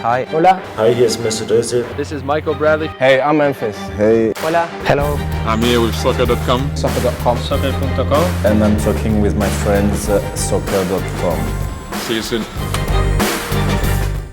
Hi. Hola. Hi, here's Mr. Dozy. This is Michael Bradley. Hey, I'm Memphis. Hey. Hola. Hello. I'm here with soccer.com. Soccer.com. Soccer.com. And I'm talking with my friends soccer.com. See you soon.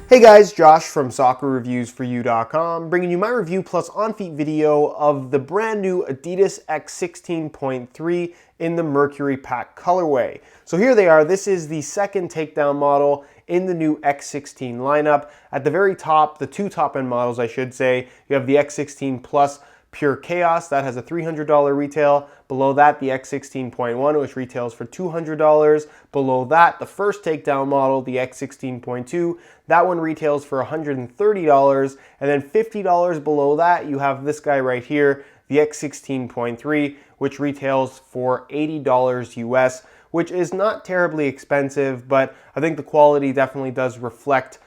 Hey guys, Josh from soccerreviewsforyou.com, bringing you my review plus on-feet video of the brand new Adidas X16.3 in the Mercury pack colorway. So here they are. This is the second takedown model in the new X16 lineup. At the very top, the two top-end models I should say, you have the X16 Plus Pure Chaos, that has a $300 retail. Below that, the X16.1, which retails for $200. Below that, the first takedown model, the X16.2, that one retails for $130. And then $50 below that, you have this guy right here, the X16.3, which retails for $80 US, which is not terribly expensive, but I think the quality definitely does reflect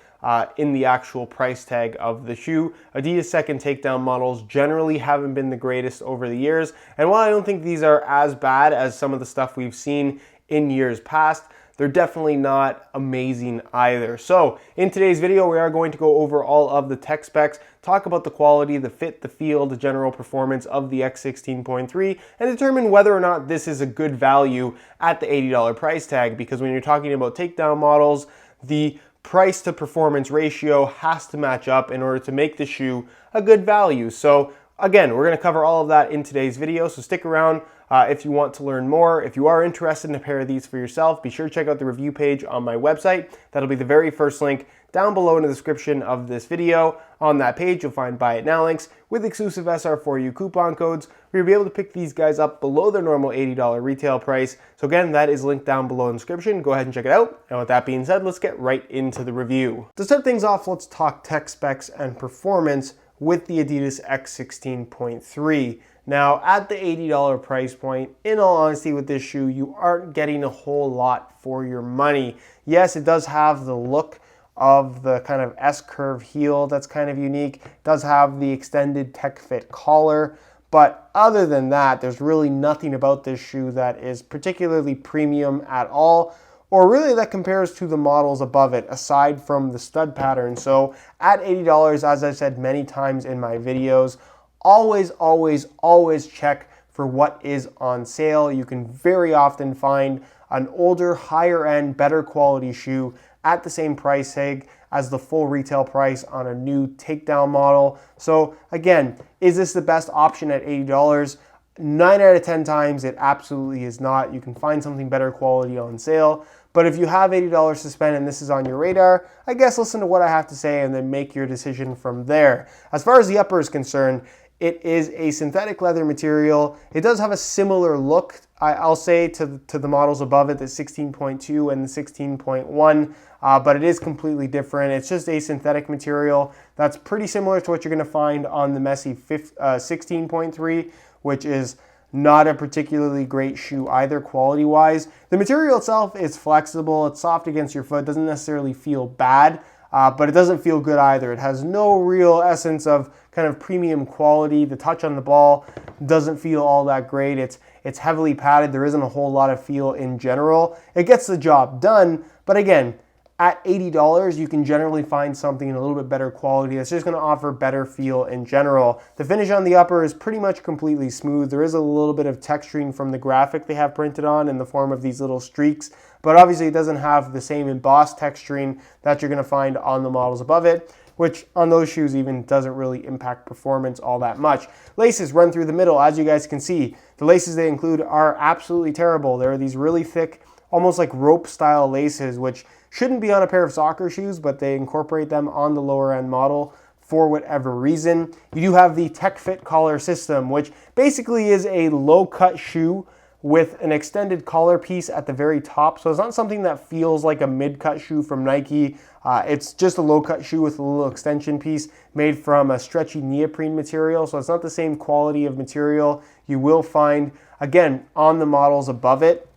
in the actual price tag of the shoe. Adidas second takedown models generally haven't been the greatest over the years, and while I don't think these are as bad as some of the stuff we've seen in years past, they're definitely not amazing either. So in today's video, we are going to go over all of the tech specs, talk about the quality, the fit, the feel, the general performance of the X16.3, and determine whether or not this is a good value at the $80 price tag, because when you're talking about takedown models, the price to performance ratio has to match up in order to make the shoe a good value. So again, we're going to cover all of that in today's video, so stick around if you want to learn more. If you are interested in a pair of these for yourself, be sure to check out the review page on my website. That'll be the very first link down below in the description of this video. On that page, you'll find Buy It Now links with exclusive SR4U coupon codes where you'll be able to pick these guys up below their normal $80 retail price. So again, that is linked down below in the description. Go ahead and check it out. And with that being said, let's get right into the review. To start things off, let's talk tech specs and performance with the Adidas X16.3. Now, at the $80 price point, in all honesty with this shoe, you aren't getting a whole lot for your money. Yes, it does have the look of the kind of S-curve heel that's kind of unique. It does have the extended tech fit collar, but other than that, there's really nothing about this shoe that is particularly premium at all, or really that compares to the models above it, aside from the stud pattern. So at $80, as I've said many times in my videos, always, always, always check for what is on sale. You can very often find an older, higher end, better quality shoe at the same price tag as the full retail price on a new takedown model. So again, is this the best option at $80? 9 out of 10 times it absolutely is not. You can find something better quality on sale. But if you have $80 to spend and this is on your radar, I guess listen to what I have to say and then make your decision from there. As far as the upper is concerned, it is a synthetic leather material. It does have a similar look, I'll say, to the models above it, the 16.2 and the 16.1, but it is completely different. It's just a synthetic material that's pretty similar to what you're going to find on the messy 16.3, which is not a particularly great shoe either quality-wise. The material itself is flexible, it's soft against your foot, doesn't necessarily feel bad, but it doesn't feel good either. It has no real essence of kind of premium quality. The touch on the ball doesn't feel all that great. It's heavily padded. There isn't a whole lot of feel in general. It gets the job done, but again, at $80, you can generally find something in a little bit better quality that's just going to offer better feel in general. The finish on the upper is pretty much completely smooth. There is a little bit of texturing from the graphic they have printed on in the form of these little streaks, but obviously it doesn't have the same embossed texturing that you're going to find on the models above it, which on those shoes even doesn't really impact performance all that much. Laces run through the middle, as you guys can see. The laces they include are absolutely terrible. There are these really thick, almost like rope style laces, which shouldn't be on a pair of soccer shoes, but they incorporate them on the lower end model for whatever reason. You do have the Tech Fit collar system, which basically is a low cut shoe with an extended collar piece at the very top. So it's not something that feels like a mid-cut shoe from Nike. It's just a low-cut shoe with a little extension piece made from a stretchy neoprene material. So it's not the same quality of material you will find, again, on the models above it.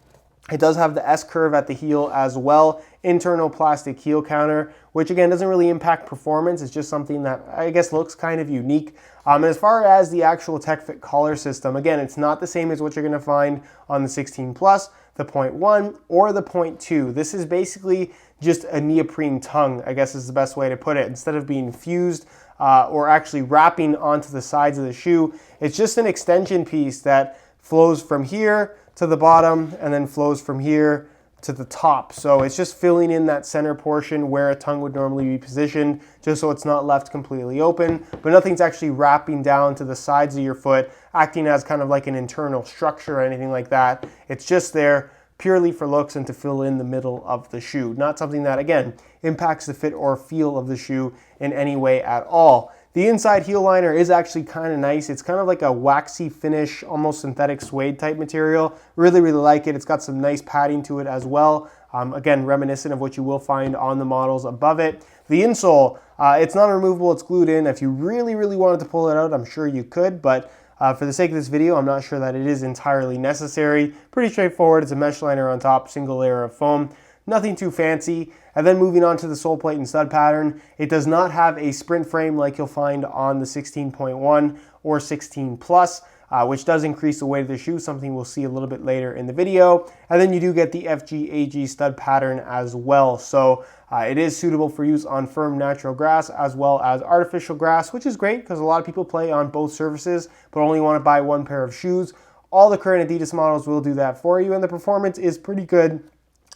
It does have the S-curve at the heel as well, internal plastic heel counter, which again doesn't really impact performance. It's just something that I guess looks kind of unique. And as far as the actual Tech Fit collar system, again, it's not the same as what you're going to find on the 16 Plus, the 0.1, or the 0.2. This is basically just a neoprene tongue, I guess is the best way to put it. Instead of being fused or actually wrapping onto the sides of the shoe, it's just an extension piece that flows from here to the bottom and then flows from here to the top. So it's just filling in that center portion where a tongue would normally be positioned, just so it's not left completely open, but nothing's actually wrapping down to the sides of your foot, acting as kind of like an internal structure or anything like that. It's just there purely for looks and to fill in the middle of the shoe. Not something that, again, impacts the fit or feel of the shoe in any way at all. The inside heel liner is actually kind of nice. It's kind of like a waxy finish, almost synthetic suede type material. Really, really like it. It's got some nice padding to it as well. Again, reminiscent of what you will find on the models above it. The insole, it's not removable, it's glued in. If you really, really wanted to pull it out, I'm sure you could, but for the sake of this video, I'm not sure that it is entirely necessary. Pretty straightforward. It's a mesh liner on top, single layer of foam. Nothing too fancy. And then moving on to the sole plate and stud pattern, it does not have a sprint frame like you'll find on the 16.1 or 16 Plus, which does increase the weight of the shoe, something we'll see a little bit later in the video. And then you do get the FG-AG stud pattern as well. So it is suitable for use on firm natural grass as well as artificial grass, which is great because a lot of people play on both surfaces but only want to buy one pair of shoes. All the current Adidas models will do that for you, and the performance is pretty good.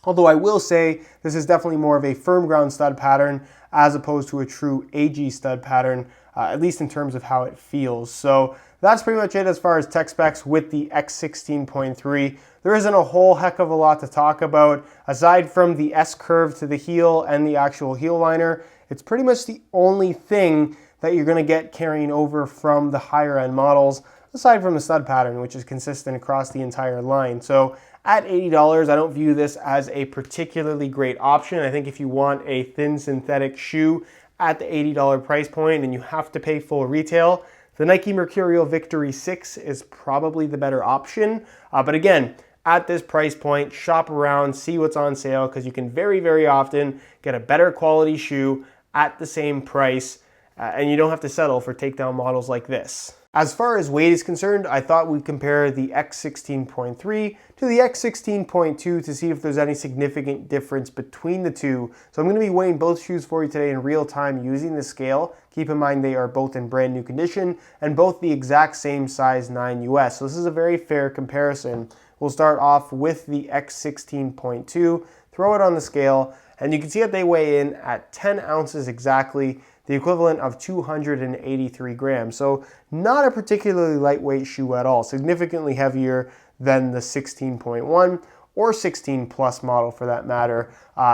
Although I will say this is definitely more of a firm ground stud pattern as opposed to a true AG stud pattern, at least in terms of how it feels. So that's pretty much it as far as tech specs with the X16.3. There isn't a whole heck of a lot to talk about. Aside from the S-curve to the heel and the actual heel liner, it's pretty much the only thing that you're going to get carrying over from the higher end models, aside from the stud pattern, which is consistent across the entire line. So at $80, I don't view this as a particularly great option. I think if you want a thin synthetic shoe at the $80 price point and you have to pay full retail, the Nike Mercurial Victory 6 is probably the better option. But again, at this price point, shop around, see what's on sale, because you can very, very often get a better quality shoe at the same price, and you don't have to settle for takedown models like this. As far as weight is concerned, I thought we'd compare the X16.3 to the X16.2 to see if there's any significant difference between the two. So I'm going to be weighing both shoes for you today in real time using the scale. Keep in mind they are both in brand new condition and both the exact same size 9 US. So this is a very fair comparison. We'll start off with the X16.2, throw it on the scale, and you can see that they weigh in at 10 ounces exactly, the equivalent of 283 grams. So not a particularly lightweight shoe at all, significantly heavier than the 16.1 or 16 Plus model for that matter.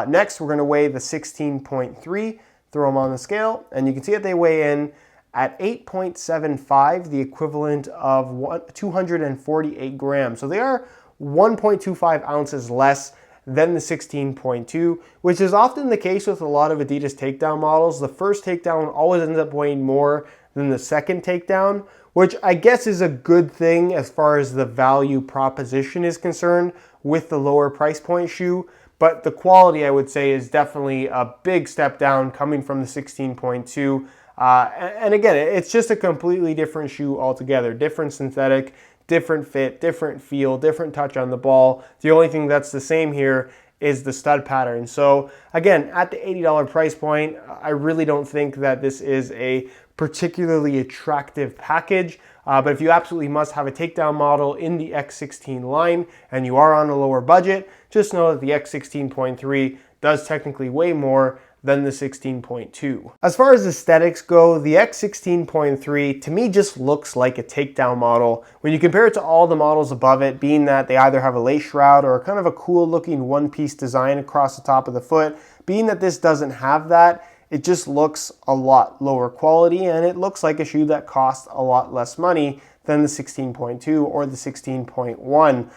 Next, we're gonna weigh the 16.3, throw them on the scale, and you can see that they weigh in at 8.75, the equivalent of 248 grams. So they are 1.25 ounces less than the 16.2, which is often the case with a lot of Adidas takedown models. The first takedown always ends up weighing more than the second takedown, which I guess is a good thing as far as the value proposition is concerned with the lower price point shoe. But the quality, I would say, is definitely a big step down coming from the 16.2. And again, it's just a completely different shoe altogether. Different synthetic, different fit, different feel, different touch on the ball. The only thing that's the same here is the stud pattern. So again, at the $80 price point, I really don't think that this is a particularly attractive package. But if you absolutely must have a takedown model in the X16 line and you are on a lower budget, just know that the X16.3 does technically weigh more than the 16.2. As far as aesthetics go, the X16.3 to me just looks like a takedown model. When you compare it to all the models above it, being that they either have a lace shroud or kind of a cool looking one-piece design across the top of the foot, being that this doesn't have that, it just looks a lot lower quality, and it looks like a shoe that costs a lot less money than the 16.2 or the 16.1.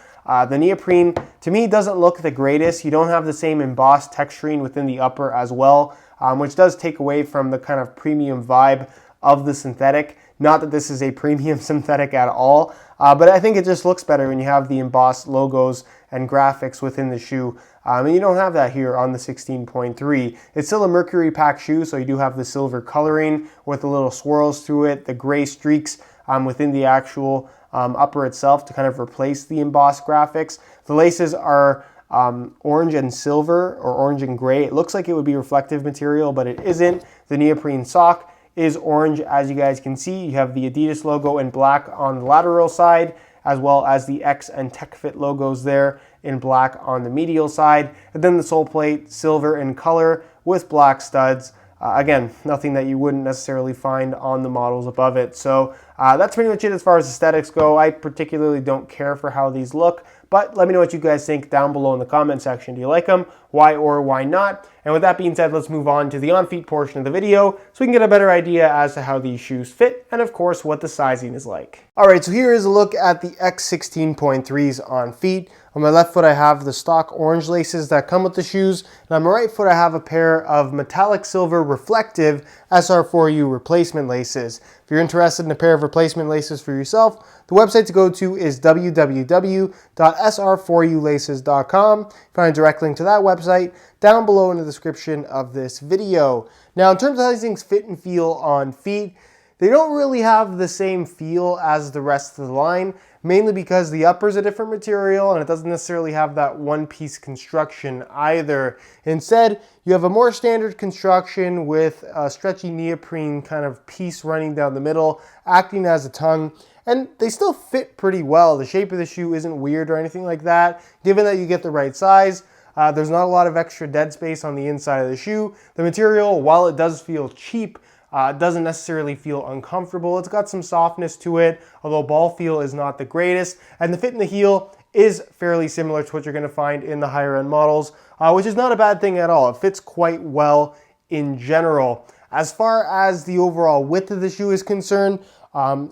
The neoprene, to me, doesn't look the greatest. You don't have the same embossed texturing within the upper as well, which does take away from the kind of premium vibe of the synthetic. Not that this is a premium synthetic at all, but I think it just looks better when you have the embossed logos and graphics within the shoe. And you don't have that here on the 16.3. It's still a Mercury pack shoe, so you do have the silver coloring with the little swirls through it, the gray streaks within the actual upper itself to kind of replace the embossed graphics. The laces are orange and silver, or orange and gray. It looks like it would be reflective material, but it isn't. The neoprene sock is orange, as you guys can see. You have the Adidas logo in black on the lateral side, as well as the X and TechFit logos there in black on the medial side. And then the sole plate, silver in color with black studs. Again, nothing that you wouldn't necessarily find on the models above it. So that's pretty much it as far as aesthetics go. I particularly don't care for how these look, but let me know what you guys think down below in the comment section. Do you like them? Why or why not? And with that being said, let's move on to the on-feet portion of the video so we can get a better idea as to how these shoes fit and, of course, what the sizing is like. All right, so here is a look at the X16.3s on feet. On my left foot, I have the stock orange laces that come with the shoes. And on my right foot, I have a pair of metallic silver reflective SR4U replacement laces. If you're interested in a pair of replacement laces for yourself, the website to go to is www.sr4ulaces.com. Find a direct link to that website down below in the description of this video. Now, in terms of how these things fit and feel on feet, they don't really have the same feel as the rest of the line, mainly because the upper is a different material and it doesn't necessarily have that one-piece construction either. Instead, you have a more standard construction with a stretchy neoprene kind of piece running down the middle, acting as a tongue, and they still fit pretty well. The shape of the shoe isn't weird or anything like that, given that you get the right size. There's not a lot of extra dead space on the inside of the shoe. The material, while it does feel cheap, doesn't necessarily feel uncomfortable. It's got some softness to it, although ball feel is not the greatest. And the fit in the heel is fairly similar to what you're gonna find in the higher end models, which is not a bad thing at all. It fits quite well in general. As far as the overall width of the shoe is concerned,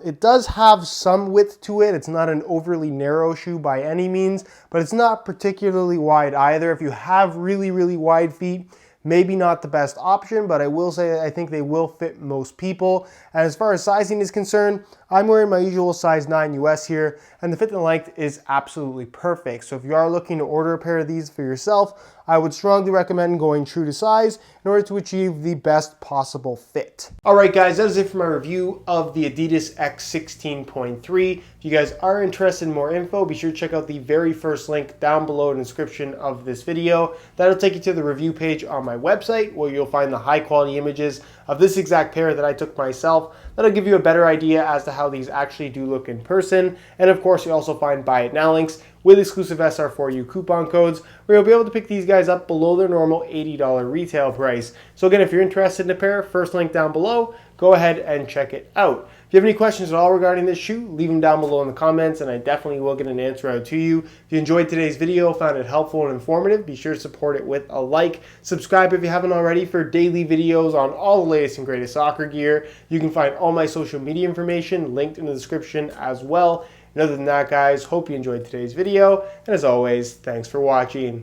it does have some width to it. It's not an overly narrow shoe by any means, but it's not particularly wide either. If you have really, really wide feet, maybe not the best option, but I will say I think they will fit most people. And as far as sizing is concerned, I'm wearing my usual size 9 US here, and the fit and length is absolutely perfect. So if you are looking to order a pair of these for yourself, I would strongly recommend going true to size in order to achieve the best possible fit. All right, guys, that is it for my review of the Adidas X16.3. If you guys are interested in more info, be sure to check out the very first link down below in the description of this video. That'll take you to the review page on my website where you'll find the high quality images of this exact pair that I took myself. That'll give you a better idea as to how these actually do look in person. And of course, you'll also find buy it now links with exclusive SR4U coupon codes where you'll be able to pick these guys up below their normal $80 retail price. So again, if you're interested in a pair, first link down below, go ahead and check it out. If you have any questions at all regarding this shoe, leave them down below in the comments and I definitely will get an answer out to you. If you enjoyed today's video, found it helpful and informative, be sure to support it with a like. Subscribe if you haven't already for daily videos on all the latest and greatest soccer gear. You can find all my social media information linked in the description as well. And other than that, guys, hope you enjoyed today's video. And as always, thanks for watching.